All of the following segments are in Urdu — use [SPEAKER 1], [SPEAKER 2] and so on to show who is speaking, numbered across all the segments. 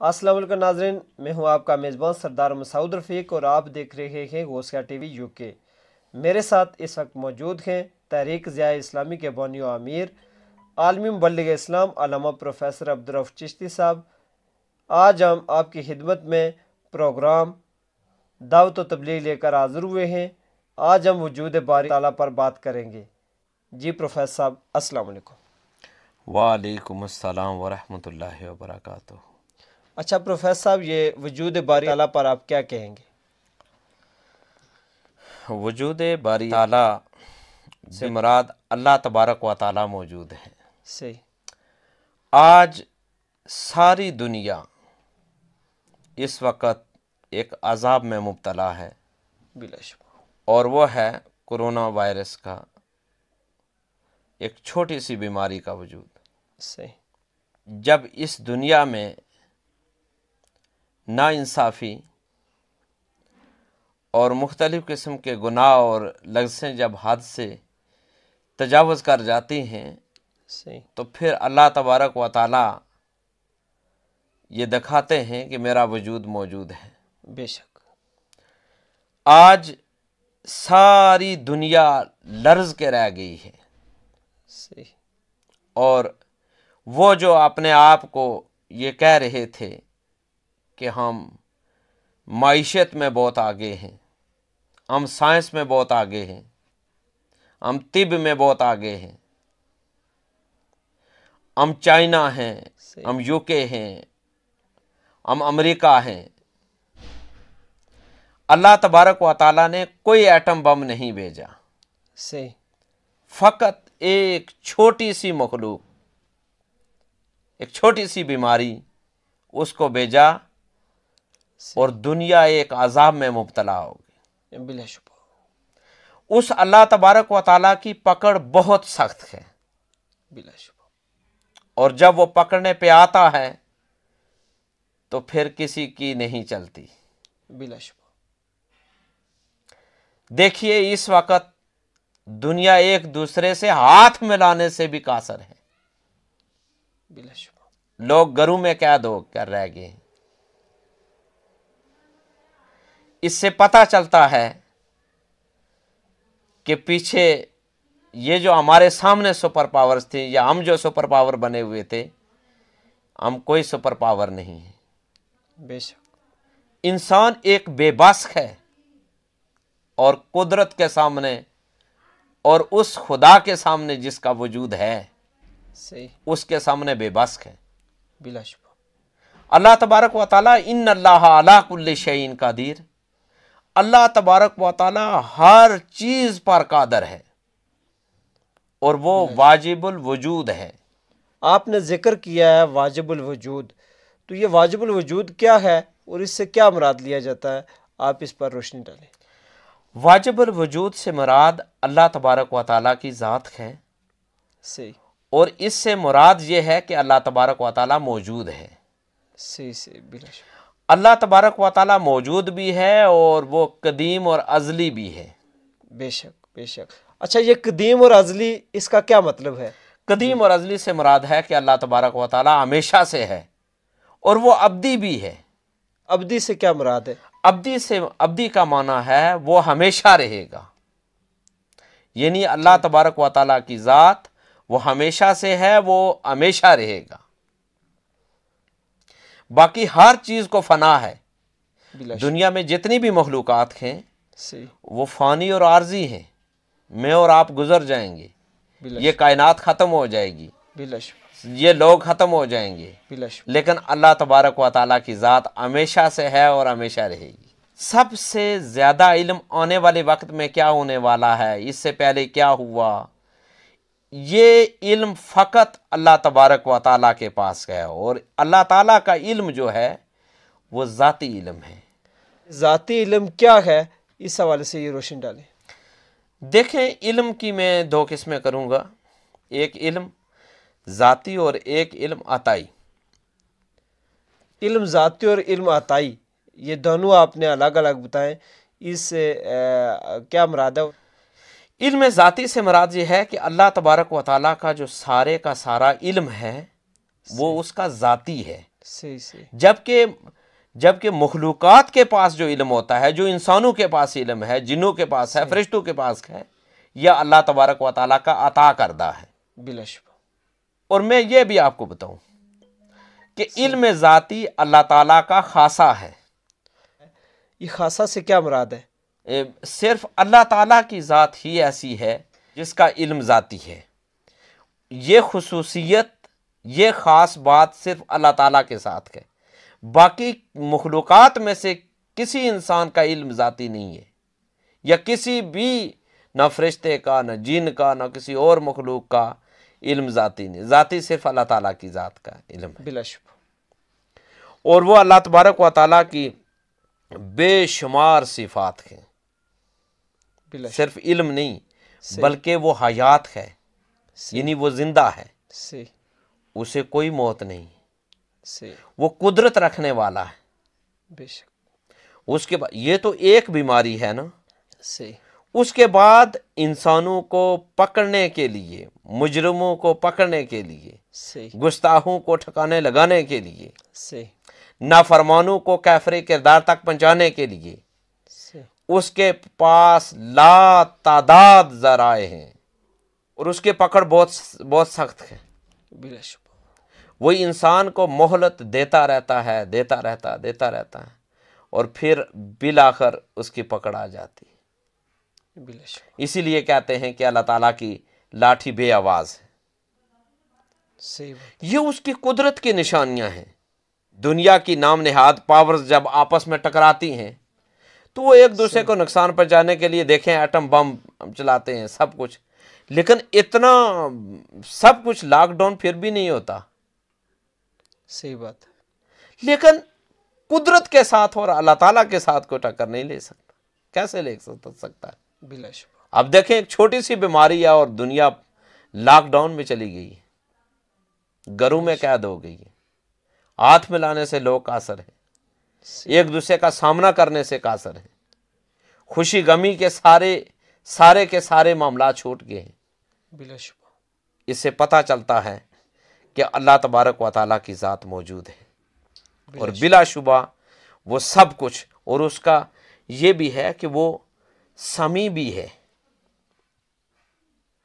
[SPEAKER 1] السلام علیکم ناظرین، میں ہوں آپ کا میزبان سردار مسعود رفیق اور آپ دیکھ رہے ہیں غوثیہ ٹی وی یو کے۔ میرے ساتھ اس وقت موجود ہیں تحریک ضیاء اسلامی کے بانی و امیر، عالمی مبلغ اسلام علامہ پروفیسر عبدالرؤف چشتی صاحب۔ آج ہم آپ کی خدمت میں پروگرام دعوت و تبلیغ لے کر حاضر ہوئے ہیں۔ آج ہم وجود باری تعالیٰ پر بات کریں گے۔ جی پروفیسر صاحب، السلام علیکم۔
[SPEAKER 2] وعلیکم السلام ورحمۃ اللہ وبرکاتہ۔
[SPEAKER 1] اچھا پروفیسر صاحب، یہ وجود باری تعالیٰ پر آپ کیا کہیں گے؟
[SPEAKER 2] وجود باری تعالیٰ سے مراد اللہ تبارک و تعالیٰ موجود ہے۔
[SPEAKER 1] صحیح۔
[SPEAKER 2] آج ساری دنیا اس وقت ایک عذاب میں مبتلا ہے،
[SPEAKER 1] بلا شبہ،
[SPEAKER 2] اور وہ ہے کرونا وائرس کا ایک چھوٹی سی بیماری کا وجود۔
[SPEAKER 1] صحیح۔
[SPEAKER 2] جب اس دنیا میں ناانصافی اور مختلف قسم کے گناہ اور لغزشیں جب حد سے تجاوز کر جاتی ہیں،
[SPEAKER 1] صحیح،
[SPEAKER 2] تو پھر اللہ تبارک و تعالیٰ یہ دکھاتے ہیں کہ میرا وجود موجود ہے۔
[SPEAKER 1] بے شک۔
[SPEAKER 2] آج ساری دنیا لرز کے رہ گئی ہے،
[SPEAKER 1] صحیح۔
[SPEAKER 2] اور وہ جو اپنے آپ کو یہ کہہ رہے تھے کہ ہم معیشت میں بہت آگے ہیں، ہم سائنس میں بہت آگے ہیں، ہم طب میں بہت آگے ہیں، ہم چائنا ہیں، ہم یو کے ہیں، ہم امریکہ ہیں، اللہ تبارک و تعالیٰ نے کوئی ایٹم بم نہیں بھیجا۔
[SPEAKER 1] صحیح۔
[SPEAKER 2] فقط ایک چھوٹی سی مخلوق، ایک چھوٹی سی بیماری اس کو بھیجا، اور دنیا ایک عذاب میں مبتلا ہو گئی۔
[SPEAKER 1] بلا شبہ۔
[SPEAKER 2] اس اللہ تبارک و تعالیٰ کی پکڑ بہت سخت ہے،
[SPEAKER 1] بلا شبہ۔
[SPEAKER 2] اور جب وہ پکڑنے پہ آتا ہے تو پھر کسی کی نہیں چلتی۔
[SPEAKER 1] بلا شبہ۔
[SPEAKER 2] دیکھیے اس وقت دنیا ایک دوسرے سے ہاتھ ملانے سے بھی قاصر ہے۔
[SPEAKER 1] بلا شبہ۔
[SPEAKER 2] لوگ گھروں میں قید ہو کر رہ گئے ہیں۔ اس سے پتہ چلتا ہے کہ پیچھے یہ جو ہمارے سامنے سپر پاورز تھے، یا ہم جو سپر پاور بنے ہوئے تھے، ہم کوئی سپر پاور نہیں ہیں۔
[SPEAKER 1] بے شک۔
[SPEAKER 2] انسان ایک بے بس ہے، اور قدرت کے سامنے اور اس خدا کے سامنے جس کا وجود ہے،
[SPEAKER 1] صحیح،
[SPEAKER 2] اس کے سامنے بے بس ہے۔
[SPEAKER 1] بلا شبہ۔
[SPEAKER 2] اللہ تبارک و تعالیٰ ان اللہ علی کل شیء قدیر، اللہ تبارک و تعالیٰ ہر چیز پر قادر ہے، اور وہ واجب الوجود ہے۔
[SPEAKER 1] آپ نے ذکر کیا ہے واجب الوجود، تو یہ واجب الوجود کیا ہے اور اس سے کیا مراد لیا جاتا ہے؟ آپ اس پر روشنی ڈالیں۔
[SPEAKER 2] واجب الوجود سے مراد اللہ تبارک و تعالیٰ کی ذات ہے،
[SPEAKER 1] صحیح،
[SPEAKER 2] اور اس سے مراد یہ ہے کہ اللہ تبارک و تعالیٰ موجود ہے۔
[SPEAKER 1] صحیح صحیح، بلا شبہ۔
[SPEAKER 2] اللہ تبارک و تعالیٰ موجود بھی ہے، اور وہ قدیم اور ازلی بھی ہے۔
[SPEAKER 1] بے شک بے شک۔ اچھا، یہ قدیم اور ازلی، اس کا کیا مطلب ہے؟
[SPEAKER 2] قدیم اور ازلی سے مراد ہے کہ اللہ تبارک و تعالیٰ ہمیشہ سے ہے، اور وہ ابدی بھی ہے۔
[SPEAKER 1] ابدی سے کیا مراد ہے؟
[SPEAKER 2] ابدی کا معنی ہے وہ ہمیشہ رہے گا، یعنی اللہ تبارک و تعالیٰ کی ذات وہ ہمیشہ سے ہے، وہ ہمیشہ رہے گا۔ باقی ہر چیز کو فنا ہے۔
[SPEAKER 1] بلا شبہ۔
[SPEAKER 2] دنیا میں جتنی بھی مخلوقات ہیں
[SPEAKER 1] صحیح،
[SPEAKER 2] وہ فانی اور عارضی ہیں، میں اور آپ گزر جائیں گے،
[SPEAKER 1] بلا
[SPEAKER 2] یہ کائنات ختم ہو جائے گی،
[SPEAKER 1] بلا شبہ،
[SPEAKER 2] یہ لوگ ختم ہو جائیں گے،
[SPEAKER 1] بلا شبہ۔
[SPEAKER 2] لیکن اللہ تبارک و تعالیٰ کی ذات ہمیشہ سے ہے اور ہمیشہ رہے گی۔ سب سے زیادہ علم آنے والے وقت میں کیا ہونے والا ہے، اس سے پہلے کیا ہوا، یہ علم فقط اللہ تبارک و تعالیٰ کے پاس ہے، اور اللہ تعالیٰ کا علم جو ہے وہ ذاتی علم ہے۔
[SPEAKER 1] ذاتی علم کیا ہے، اس حوالے سے یہ روشن ڈالیں۔
[SPEAKER 2] دیکھیں، علم کی میں دو قسمیں کروں گا، ایک علم ذاتی اور ایک علم عطائی۔
[SPEAKER 1] علم ذاتی اور علم عطائی، یہ دونوں آپ نے الگ الگ بتائیں، اس سے کیا مراد ہے؟
[SPEAKER 2] علم ذاتی سے مراد یہ ہے کہ اللہ تبارک و تعالیٰ کا جو سارے کا سارا علم ہے وہ اس کا ذاتی ہے،
[SPEAKER 1] صحیح صحیح.
[SPEAKER 2] جبکہ مخلوقات کے پاس جو علم ہوتا ہے، جو انسانوں کے پاس علم ہے، جنوں کے پاس ہے، فرشتوں کے پاس ہے، یہ اللہ تبارک و تعالیٰ کا عطا کردہ ہے.
[SPEAKER 1] بلا شبہ.
[SPEAKER 2] اور میں یہ بھی آپ کو بتاؤں کہ علم ذاتی اللہ تعالیٰ کا خاصہ ہے.
[SPEAKER 1] یہ خاصہ سے کیا مراد ہے؟
[SPEAKER 2] صرف اللہ تعالیٰ کی ذات ہی ایسی ہے جس کا علم ذاتی ہے. یہ خصوصیت، یہ خاص بات صرف اللہ تعالیٰ کے ساتھ ہے. باقی مخلوقات میں سے کسی انسان کا علم ذاتی نہیں ہے، یا کسی بھی، نہ فرشتے کا، نہ جن کا، نہ کسی اور مخلوق کا علم ذاتی نہیں. ذاتی صرف اللہ تعالیٰ کی ذات کا علم ہے.
[SPEAKER 1] بلا شبہ.
[SPEAKER 2] اور وہ اللہ تبارک و تعالیٰ کی بے شمار صفات ہیں. صرف علم نہیں بلکہ وہ حیات ہے، یعنی وہ زندہ ہے، اسے کوئی موت نہیں. وہ قدرت رکھنے والا ہے.
[SPEAKER 1] بے شک.
[SPEAKER 2] اس کے بعد یہ تو ایک بیماری ہے نا.
[SPEAKER 1] صحیح.
[SPEAKER 2] اس کے بعد انسانوں کو پکڑنے کے لیے، مجرموں کو پکڑنے کے لیے،
[SPEAKER 1] صحیح،
[SPEAKER 2] گستاخوں کو ٹھکانے لگانے کے لیے،
[SPEAKER 1] صحیح،
[SPEAKER 2] نافرمانوں کو کافر کردار تک پہنچانے کے لیے
[SPEAKER 1] صحیح،
[SPEAKER 2] اس کے پاس لا تعداد ذرائع ہیں، اور اس کی پکڑ بہت سخت ہے.
[SPEAKER 1] بلا شبہ.
[SPEAKER 2] وہی انسان کو مہلت دیتا رہتا ہے، دیتا رہتا ہے، اور پھر بالآخر اس کی پکڑ آ جاتی ہے.
[SPEAKER 1] بلا شبہ.
[SPEAKER 2] اسی لیے کہتے ہیں کہ اللہ تعالیٰ کی لاٹھی بے آواز ہے.
[SPEAKER 1] صحیح بات.
[SPEAKER 2] یہ اس کی قدرت کی نشانیاں ہیں. دنیا کی نام نہاد پاورز جب آپس میں ٹکراتی ہیں تو وہ ایک دوسرے کو نقصان پہنچانے کے لیے، دیکھیں ایٹم بم چلاتے ہیں، سب کچھ، لیکن اتنا سب کچھ لاک ڈاؤن پھر بھی نہیں ہوتا.
[SPEAKER 1] صحیح بات.
[SPEAKER 2] لیکن قدرت کے ساتھ اور اللہ تعالیٰ کے ساتھ کوئی ٹکر نہیں لے سکتا. کیسے لے سکتا ہے؟
[SPEAKER 1] بلا شبہ.
[SPEAKER 2] اب دیکھیں ایک چھوٹی سی بیماری ہے اور دنیا لاک ڈاؤن میں چلی گئی ہے، گھروں میں قید ہو گئی ہے. ہاتھ ملانے سے لوگ قاصر ہیں، ایک دوسرے کا سامنا کرنے سے قاصر ہیں، خوشی غمی کے سارے کے سارے معاملات چھوٹ گئے ہیں.
[SPEAKER 1] بلا شبہ.
[SPEAKER 2] اس سے پتہ چلتا ہے کہ اللہ تبارک و تعالیٰ کی ذات موجود ہے، اور بلا شبہ وہ سب کچھ، اور اس کا یہ بھی ہے کہ وہ سمیع بھی ہے،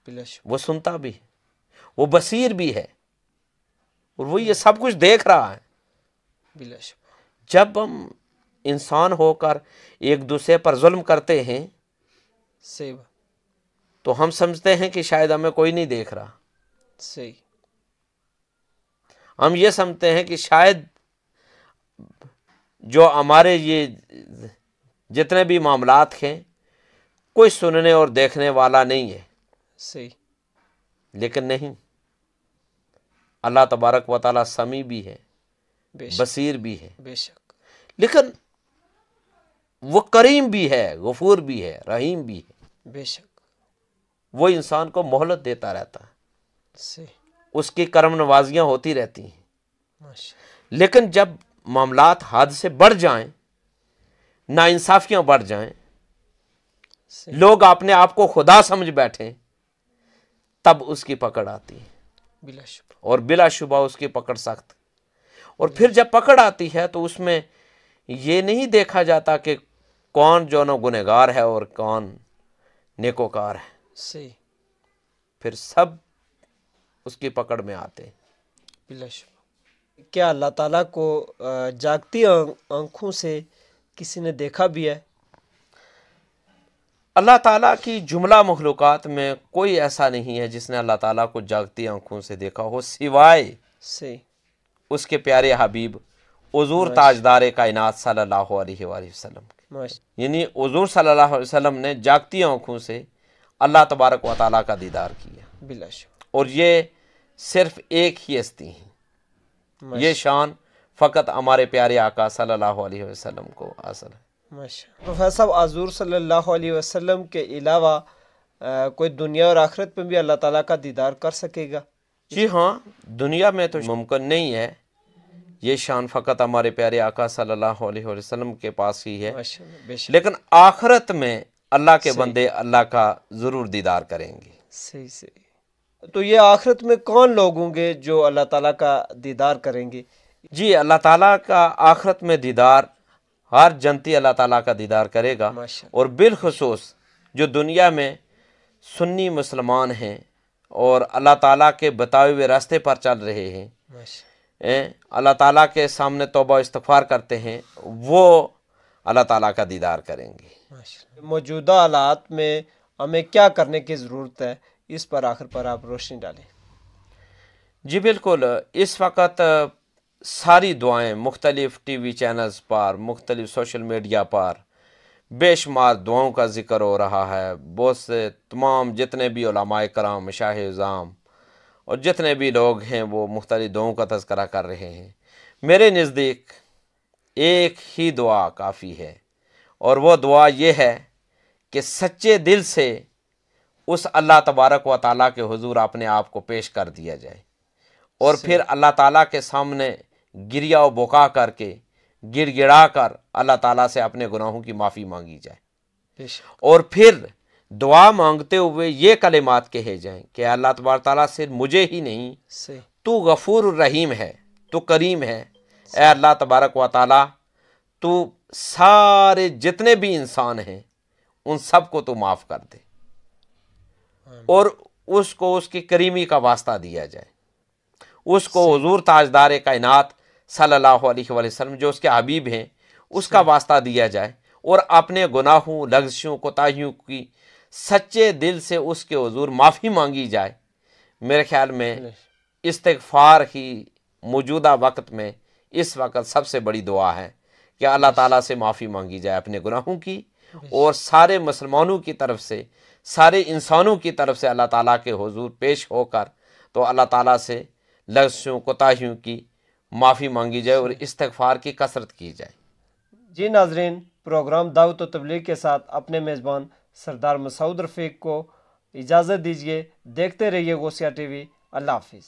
[SPEAKER 1] بلا شبہ.
[SPEAKER 2] وہ سنتا بھی ہے، وہ بصیر بھی ہے، اور وہ یہ سب کچھ دیکھ رہا ہے.
[SPEAKER 1] بلا شبہ.
[SPEAKER 2] جب ہم انسان ہو کر ایک دوسرے پر ظلم کرتے ہیں
[SPEAKER 1] صحیح بات.
[SPEAKER 2] تو ہم سمجھتے ہیں کہ شاید ہمیں کوئی نہیں دیکھ رہا.
[SPEAKER 1] صحیح.
[SPEAKER 2] ہم یہ سمجھتے ہیں کہ شاید جو ہمارے یہ جتنے بھی معاملات ہیں کوئی سننے اور دیکھنے والا نہیں ہے.
[SPEAKER 1] صحیح.
[SPEAKER 2] لیکن نہیں، اللہ تبارک و تعالیٰ سمیع بھی ہے،
[SPEAKER 1] بے شک.
[SPEAKER 2] بصیر بھی ہے،
[SPEAKER 1] بے شک.
[SPEAKER 2] لیکن وہ کریم بھی ہے، غفور بھی ہے، رحیم بھی ہے.
[SPEAKER 1] بے شک.
[SPEAKER 2] وہ انسان کو مہلت دیتا رہتا ہے،
[SPEAKER 1] صحیح.
[SPEAKER 2] اس کی کرم نوازیاں ہوتی رہتی ہیں.
[SPEAKER 1] ماشاء.
[SPEAKER 2] لیکن جب معاملات حد سے بڑھ جائیں، ناانصافیاں بڑھ جائیں،
[SPEAKER 1] صحیح.
[SPEAKER 2] لوگ اپنے آپ کو خدا سمجھ بیٹھیں، تب اس کی پکڑ آتی ہے،
[SPEAKER 1] بلا شبہ.
[SPEAKER 2] اور بلا شبہ اس کی پکڑ سخت. اور پھر جب پکڑ آتی ہے تو اس میں یہ نہیں دیکھا جاتا کہ کون جو نو گنہگار ہے اور کون نیکوکار ہے.
[SPEAKER 1] صحیح.
[SPEAKER 2] پھر سب اس کی پکڑ میں آتے ہیں.
[SPEAKER 1] بلا شبہ. کیا اللہ تعالیٰ کو جاگتی آنکھوں سے کسی نے دیکھا بھی ہے؟
[SPEAKER 2] اللہ تعالیٰ کی جملہ مخلوقات میں کوئی ایسا نہیں ہے جس نے اللہ تعالیٰ کو جاگتی آنکھوں سے دیکھا ہو، سوائے
[SPEAKER 1] صحیح.
[SPEAKER 2] اس کے پیارے حبیب حضور تاجدار کائنات صلی اللہ علیہ وآلہ وسلم. یعنی حضور صلی اللہ علیہ وسلم نے جاگتی آنکھوں سے اللہ تبارک و تعالیٰ کا دیدار کیا.
[SPEAKER 1] بلا شبہ.
[SPEAKER 2] اور یہ صرف ایک ہی ہستی ہیں، یہ شان فقط ہمارے پیارے آقا صلی اللہ علیہ وسلم کو حاصل ہے.
[SPEAKER 1] پروفیسر صاحب، حضور صلی اللہ علیہ وسلم کے علاوہ کوئی دنیا اور آخرت میں بھی اللہ تعالیٰ کا دیدار کر سکے گا؟
[SPEAKER 2] جی ہاں، دنیا میں تو ممکن نہیں ہے، یہ شان فقط ہمارے پیارے آقا صلی اللہ علیہ وسلم کے پاس ہی ہے. لیکن آخرت میں اللہ کے بندے اللہ کا ضرور دیدار کریں گے.
[SPEAKER 1] صحیح صحیح. تو یہ آخرت میں کون لوگ ہوں گے جو اللہ تعالیٰ کا دیدار کریں گے؟
[SPEAKER 2] جی اللہ تعالیٰ کا آخرت میں دیدار ہر جنتی اللہ تعالیٰ کا دیدار کرے گا، اور بالخصوص جو دنیا میں سنی مسلمان ہیں اور اللہ تعالیٰ کے بتائے ہوئے راستے پر چل رہے ہیں، اللہ تعالیٰ کے سامنے توبہ استغفار کرتے ہیں، وہ اللہ تعالیٰ کا دیدار کریں گے۔
[SPEAKER 1] موجودہ حالات میں ہمیں کیا کرنے کی ضرورت ہے، اس پر آخر پر آپ روشنی ڈالیں۔
[SPEAKER 2] جی بالکل، اس وقت ساری دعائیں مختلف ٹی وی چینلز پر، مختلف سوشل میڈیا پر بے شمار دعاؤں کا ذکر ہو رہا ہے۔ بہت سے تمام جتنے بھی علماء کرام، مشائخ اعظام اور جتنے بھی لوگ ہیں وہ مختلف دعاؤں کا تذکرہ کر رہے ہیں۔ میرے نزدیک ایک ہی دعا کافی ہے، اور وہ دعا یہ ہے کہ سچے دل سے اس اللہ تبارک و تعالیٰ کے حضور اپنے آپ کو پیش کر دیا جائے، اور پھر اللہ تعالیٰ کے سامنے گریہ و بکا کر کے، گڑ گڑا کر اللہ تعالیٰ سے اپنے گناہوں کی معافی مانگی جائے، اور پھر دعا مانگتے ہوئے یہ کلمات کہے جائیں کہ اللہ تبارک تعالیٰ سے مجھے ہی نہیں، تو غفور الرحیم ہے، تو کریم ہے، اے اللہ تبارک و تعالیٰ تو سارے جتنے بھی انسان ہیں ان سب کو تو معاف کر دے، اور اس کو اس کی کریمی کا واسطہ دیا جائے، اس کو حضور تاجدار کائنات صلی اللہ علیہ وآلہ وسلم جو اس کے حبیب ہیں اس کا واسطہ دیا جائے، اور اپنے گناہوں، لغزشوں، کوتاہیوں کی سچے دل سے اس کے حضور معافی مانگی جائے۔ میرے خیال میں استغفار ہی موجودہ وقت میں اس وقت سب سے بڑی دعا ہے کہ اللہ تعالیٰ سے معافی مانگی جائے اپنے گناہوں کی، اور سارے مسلمانوں کی طرف سے، سارے انسانوں کی طرف سے اللہ تعالیٰ کے حضور پیش ہو کر تو اللہ تعالیٰ سے لغزشوں، کوتاہیوں کی معافی مانگی جائے اور استغفار کی کثرت کی جائے۔
[SPEAKER 1] جی ناظرین، پروگرام دعوت و تبلیغ کے ساتھ اپنے میزبان سردار مسعود رفیق کو اجازت دیجیے۔ دیکھتے رہیے غوثیہ ٹی وی۔ اللہ حافظ۔